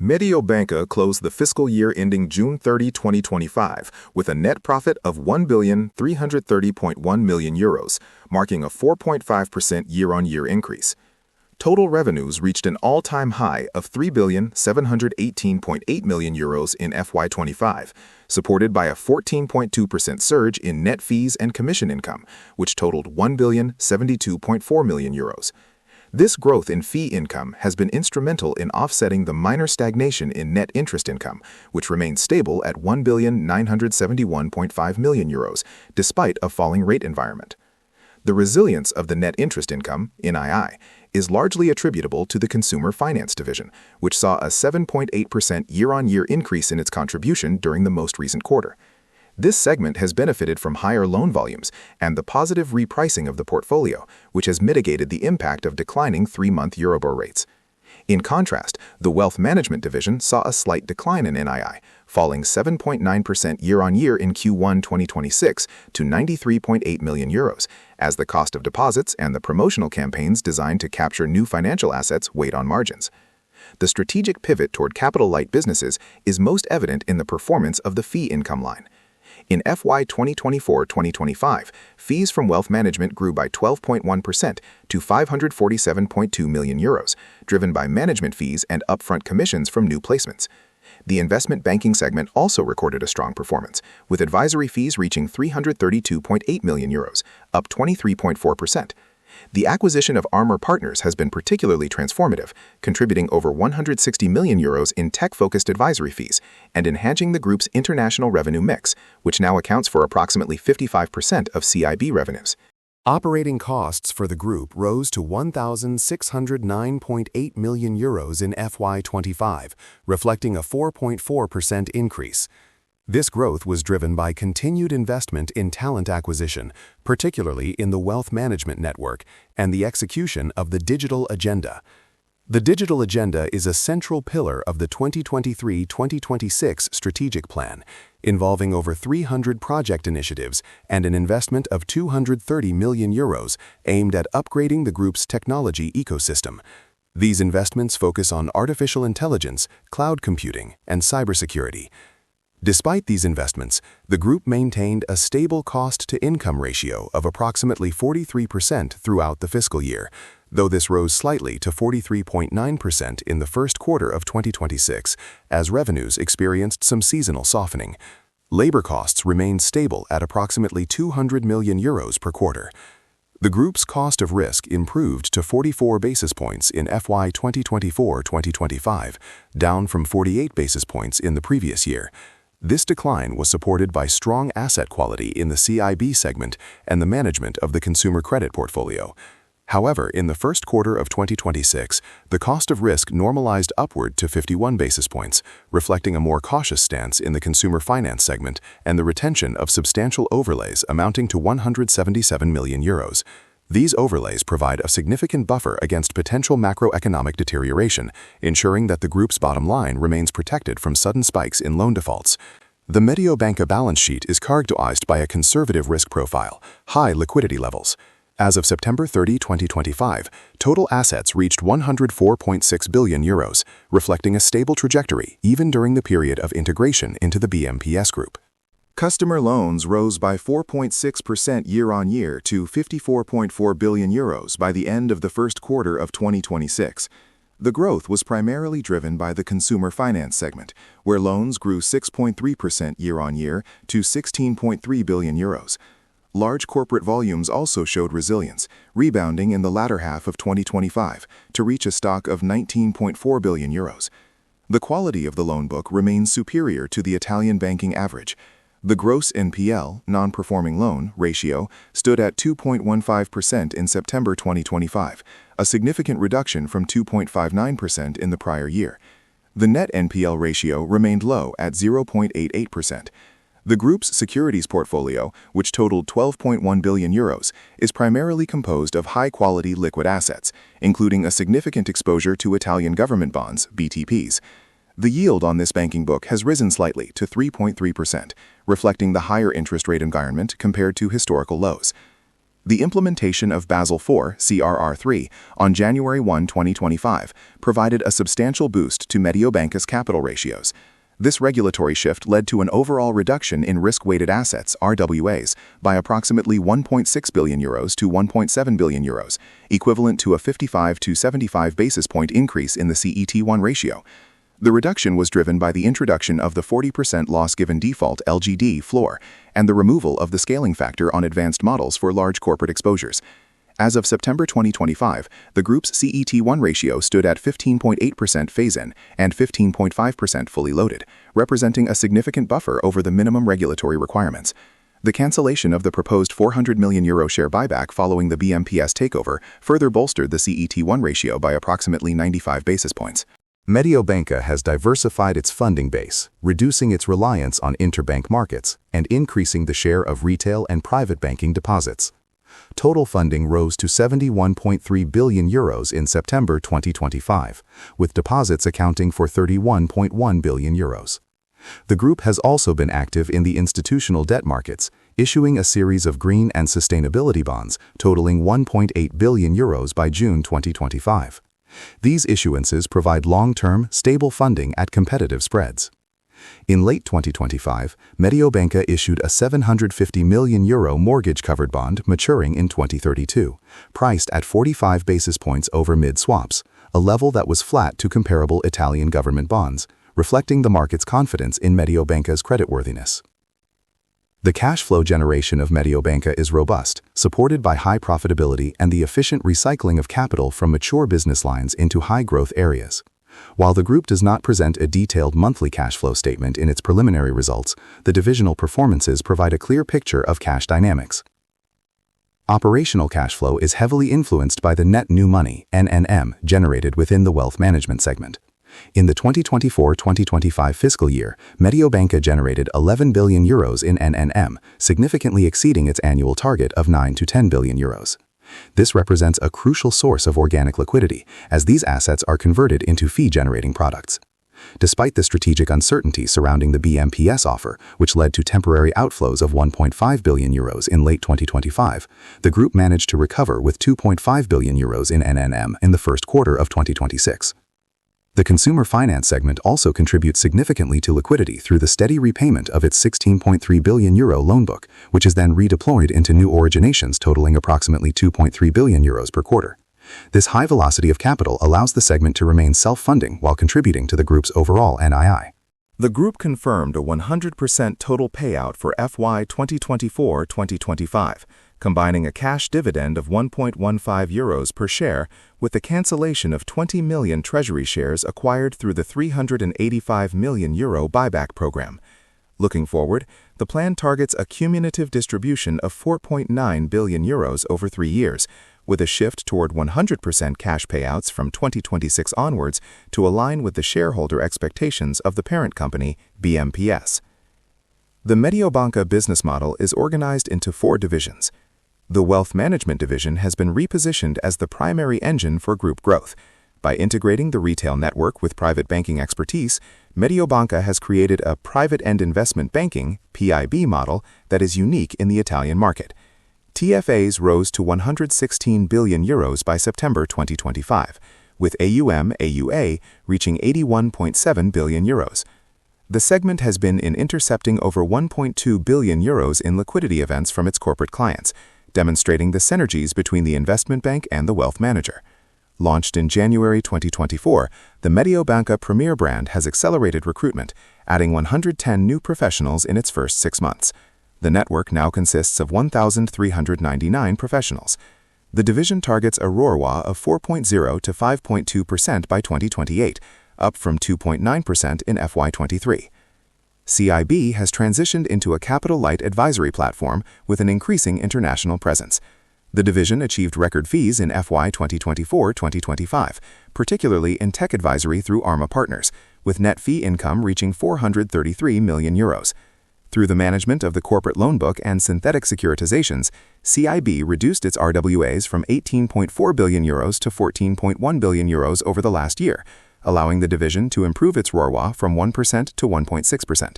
Mediobanca closed the fiscal year ending June 30, 2025, with a net profit of €1,330.1 million, marking a 4.5% year-on-year increase. Total revenues reached an all-time high of €3,718.8 million in FY25, supported by a 14.2% surge in net fees and commission income, which totaled €1,072.4 million. This growth in fee income has been instrumental in offsetting the minor stagnation in net interest income, which remained stable at €1,971.5 million, despite a falling rate environment. The resilience of the net interest income, NII, is largely attributable to the consumer finance division, which saw a 7.8% year-on-year increase in its contribution during the most recent quarter. This segment has benefited from higher loan volumes and the positive repricing of the portfolio, which has mitigated the impact of declining 3-month Euribor rates. In contrast, the wealth management division saw a slight decline in NII, falling 7.9% year-on-year in Q1 2026 to €93.8 million, as the cost of deposits and the promotional campaigns designed to capture new financial assets weighed on margins. The strategic pivot toward capital-light businesses is most evident in the performance of the fee income line. In FY 2024-2025, fees from wealth management grew by 12.1% to €547.2 million, driven by management fees and upfront commissions from new placements. The investment banking segment also recorded a strong performance, with advisory fees reaching €332.8 million, up 23.4%. The acquisition of Armor Partners has been particularly transformative, contributing over €160 million in tech-focused advisory fees and enhancing the group's international revenue mix, which now accounts for approximately 55% of CIB revenues. Operating costs for the group rose to €1,609.8 million in FY25, reflecting a 4.4% increase. This growth was driven by continued investment in talent acquisition, particularly in the wealth management network, and the execution of the digital agenda. The digital agenda is a central pillar of the 2023-2026 strategic plan, involving over 300 project initiatives and an investment of €230 million aimed at upgrading the group's technology ecosystem. These investments focus on artificial intelligence, cloud computing, and cybersecurity. Despite these investments, the group maintained a stable cost-to-income ratio of approximately 43% throughout the fiscal year, though this rose slightly to 43.9% in the first quarter of 2026, as revenues experienced some seasonal softening. Labor costs remained stable at approximately €200 million per quarter. The group's cost of risk improved to 44 basis points in FY 2024-2025, down from 48 basis points in the previous year. This decline was supported by strong asset quality in the CIB segment and the management of the consumer credit portfolio. However, in the first quarter of 2026, the cost of risk normalized upward to 51 basis points, reflecting a more cautious stance in the consumer finance segment and the retention of substantial overlays amounting to €177 million. These overlays provide a significant buffer against potential macroeconomic deterioration, ensuring that the group's bottom line remains protected from sudden spikes in loan defaults. The Mediobanca balance sheet is characterized by a conservative risk profile, high liquidity levels. As of September 30, 2025, total assets reached €104.6 billion, reflecting a stable trajectory even during the period of integration into the BMPS group. Customer loans rose by 4.6% year-on-year to €54.4 billion by the end of the first quarter of 2026. The growth was primarily driven by the consumer finance segment, where loans grew 6.3% year-on-year to €16.3 billion. Large corporate volumes also showed resilience, rebounding in the latter half of 2025 to reach a stock of €19.4 billion. The quality of the loan book remains superior to the Italian banking average. The gross NPL, non-performing loan, ratio stood at 2.15% in September 2025, a significant reduction from 2.59% in the prior year. The net NPL ratio remained low at 0.88%. The group's securities portfolio, which totaled €12.1 billion, is primarily composed of high-quality liquid assets, including a significant exposure to Italian government bonds, BTPs. The yield on this banking book has risen slightly to 3.3%, reflecting the higher interest rate environment compared to historical lows. The implementation of Basel IV (CRR3) on January 1, 2025, provided a substantial boost to Mediobanca's capital ratios. This regulatory shift led to an overall reduction in risk-weighted assets (RWAs) by approximately €1.6 billion to €1.7 billion, equivalent to a 55 to 75 basis point increase in the CET1 ratio. The reduction was driven by the introduction of the 40% loss given default (LGD) floor and the removal of the scaling factor on advanced models for large corporate exposures. As of September 2025, the group's CET1 ratio stood at 15.8% phase-in and 15.5% fully loaded, representing a significant buffer over the minimum regulatory requirements. The cancellation of the proposed €400 million share buyback following the BMPS takeover further bolstered the CET1 ratio by approximately 95 basis points. Mediobanca has diversified its funding base, reducing its reliance on interbank markets and increasing the share of retail and private banking deposits. Total funding rose to €71.3 billion in September 2025, with deposits accounting for €31.1 billion. The group has also been active in the institutional debt markets, issuing a series of green and sustainability bonds totaling €1.8 billion by June 2025. These issuances provide long-term, stable funding at competitive spreads. In late 2025, Mediobanca issued a €750 million mortgage-covered bond maturing in 2032, priced at 45 basis points over mid-swaps, a level that was flat to comparable Italian government bonds, reflecting the market's confidence in Mediobanca's creditworthiness. The cash flow generation of Mediobanca is robust, supported by high profitability and the efficient recycling of capital from mature business lines into high-growth areas. While the group does not present a detailed monthly cash flow statement in its preliminary results, the divisional performances provide a clear picture of cash dynamics. Operational cash flow is heavily influenced by the net new money (NNM) generated within the wealth management segment. In the 2024-2025 fiscal year, Mediobanca generated €11 billion in NNM, significantly exceeding its annual target of €9 to €10 billion. This represents a crucial source of organic liquidity, as these assets are converted into fee-generating products. Despite the strategic uncertainty surrounding the BMPS offer, which led to temporary outflows of €1.5 billion in late 2025, the group managed to recover with €2.5 billion in NNM in the first quarter of 2026. The consumer finance segment also contributes significantly to liquidity through the steady repayment of its €16.3 billion loan book, which is then redeployed into new originations totaling approximately €2.3 billion per quarter. This high velocity of capital allows the segment to remain self-funding while contributing to the group's overall NII. The group confirmed a 100% total payout for FY 2024-2025, combining a cash dividend of €1.15 per share with the cancellation of 20 million treasury shares acquired through the €385 million buyback program. Looking forward, the plan targets a cumulative distribution of €4.9 billion over 3 years, with a shift toward 100% cash payouts from 2026 onwards to align with the shareholder expectations of the parent company, BMPS. The Mediobanca business model is organized into 4 divisions. The Wealth Management Division has been repositioned as the primary engine for group growth. By integrating the retail network with private banking expertise, Mediobanca has created a private end investment banking (PIB) model that is unique in the Italian market. TFAs rose to €116 billion by September 2025, with AUM/AUA reaching €81.7 billion. The segment has been intercepting over €1.2 billion in liquidity events from its corporate clients, demonstrating the synergies between the investment bank and the wealth manager. Launched in January 2024, the Mediobanca Premier brand has accelerated recruitment, adding 110 new professionals in its first 6 months. The network now consists of 1,399 professionals. The division targets a RORWA of 4.0 to 5.2% by 2028, up from 2.9% in FY23. CIB has transitioned into a capital-light advisory platform with an increasing international presence. The division achieved record fees in FY 2024-2025, particularly in tech advisory through Arma Partners, with net fee income reaching €433 million. Through the management of the corporate loan book and synthetic securitizations, CIB reduced its RWAs from €18.4 billion to €14.1 billion over the last year, allowing the division to improve its RORWA from 1% to 1.6%.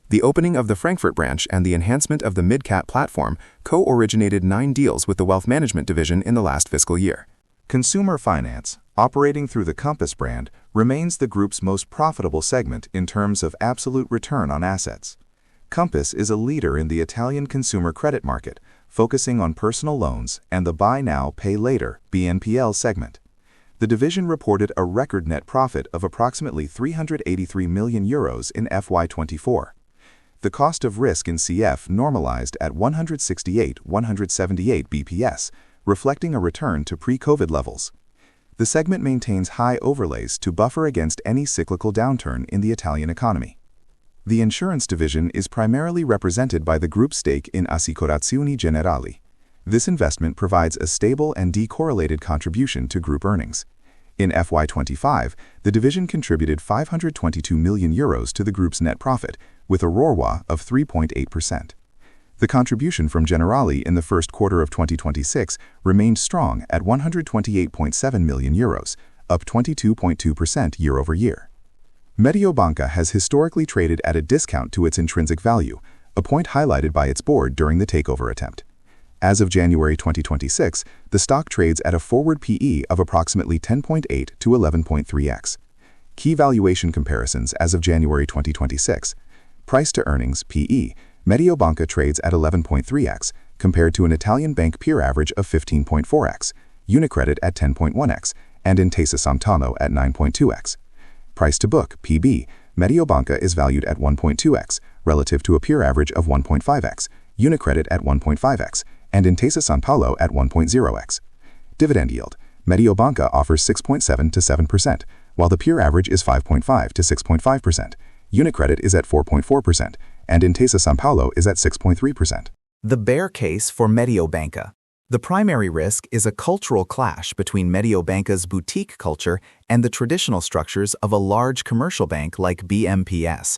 The opening of the Frankfurt branch and the enhancement of the mid-cap platform co-originated 9 deals with the wealth management division in the last fiscal year. Consumer finance, operating through the Compass brand, remains the group's most profitable segment in terms of absolute return on assets. Compass is a leader in the Italian consumer credit market, focusing on personal loans and the buy now, pay later (BNPL) segment. The division reported a record net profit of approximately €383 million in FY24. The cost of risk in CF normalized at 168-178 bps, reflecting a return to pre-COVID levels. The segment maintains high overlays to buffer against any cyclical downturn in the Italian economy. The insurance division is primarily represented by the group's stake in Assicurazioni Generali. This investment provides a stable and decorrelated contribution to group earnings. In FY25, the division contributed €522 million to the group's net profit, with a RORWA of 3.8%. The contribution from Generali in the first quarter of 2026 remained strong at €128.7 million, up 22.2% year-over-year. Mediobanca has historically traded at a discount to its intrinsic value, a point highlighted by its board during the takeover attempt. As of January 2026, the stock trades at a forward PE of approximately 10.8 to 11.3x. Key valuation comparisons as of January 2026. Price to earnings, PE, Mediobanca trades at 11.3x, compared to an Italian bank peer average of 15.4x, UniCredit at 10.1x, and Intesa Sanpaolo at 9.2x. Price to book, PB, Mediobanca is valued at 1.2x, relative to a peer average of 1.5x, UniCredit at 1.5x, and Intesa Sanpaolo at 1.0x. Dividend yield, Mediobanca offers 6.7 to 7%, while the peer average is 5.5 to 6.5%. UniCredit is at 4.4%, and Intesa Sanpaolo is at 6.3%. The bear case for Mediobanca. The primary risk is a cultural clash between Mediobanca's boutique culture and the traditional structures of a large commercial bank like BMPS.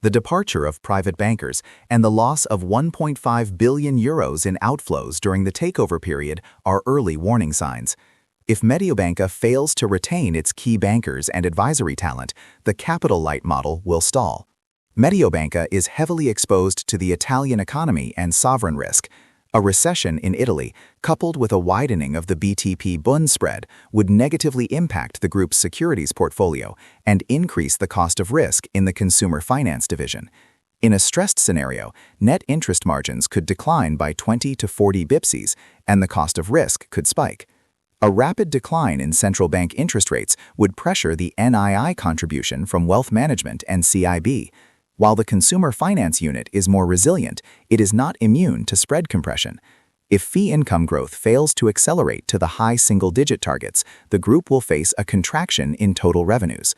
The departure of private bankers and the loss of €1.5 billion in outflows during the takeover period are early warning signs. If Mediobanca fails to retain its key bankers and advisory talent, the capital-light model will stall. Mediobanca is heavily exposed to the Italian economy and sovereign risk. A recession in Italy, coupled with a widening of the BTP Bund spread, would negatively impact the group's securities portfolio and increase the cost of risk in the consumer finance division. In a stressed scenario, net interest margins could decline by 20 to 40 bps, and the cost of risk could spike. A rapid decline in central bank interest rates would pressure the NII contribution from wealth management and CIB. While the consumer finance unit is more resilient, it is not immune to spread compression. If fee income growth fails to accelerate to the high single-digit targets, the group will face a contraction in total revenues.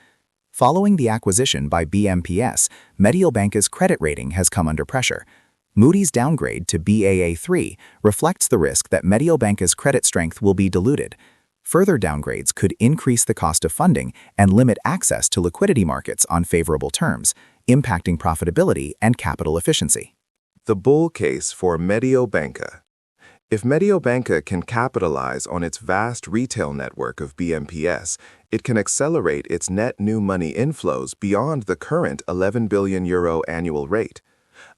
Following the acquisition by BMPS, Mediobanca's credit rating has come under pressure. Moody's downgrade to Baa3 reflects the risk that Mediobanca's credit strength will be diluted. Further downgrades could increase the cost of funding and limit access to liquidity markets on favorable terms, impacting profitability and capital efficiency. The bull case for Mediobanca. If Mediobanca can capitalize on its vast retail network of BMPS, it can accelerate its net new money inflows beyond the current €11 billion annual rate.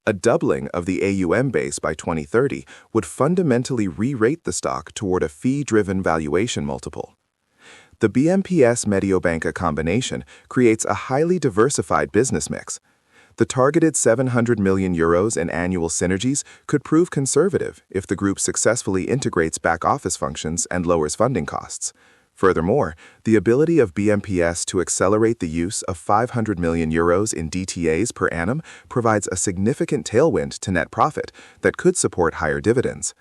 A doubling of the AUM base by 2030 would fundamentally re-rate the stock toward a fee-driven valuation multiple. The BMPS-Mediobanca combination creates a highly diversified business mix. The targeted €700 million in annual synergies could prove conservative if the group successfully integrates back-office functions and lowers funding costs. Furthermore, the ability of BMPS to accelerate the use of €500 million in DTAs per annum provides a significant tailwind to net profit that could support higher dividends.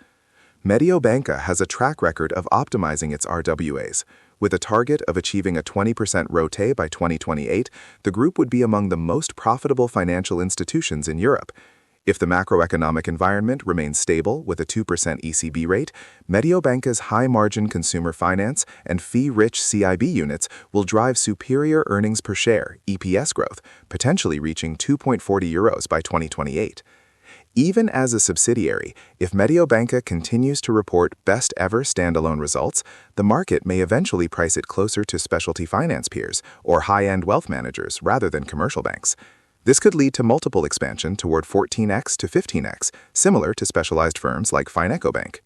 Mediobanca has a track record of optimizing its RWAs. With a target of achieving a 20% ROTE by 2028, the group would be among the most profitable financial institutions in Europe. If the macroeconomic environment remains stable with a 2% ECB rate, Mediobanca's high-margin consumer finance and fee-rich CIB units will drive superior earnings per share (EPS) growth, potentially reaching €2.40 by 2028. Even as a subsidiary, if Mediobanca continues to report best-ever standalone results, the market may eventually price it closer to specialty finance peers or high-end wealth managers rather than commercial banks. This could lead to multiple expansion toward 14x to 15x, similar to specialized firms like FinecoBank.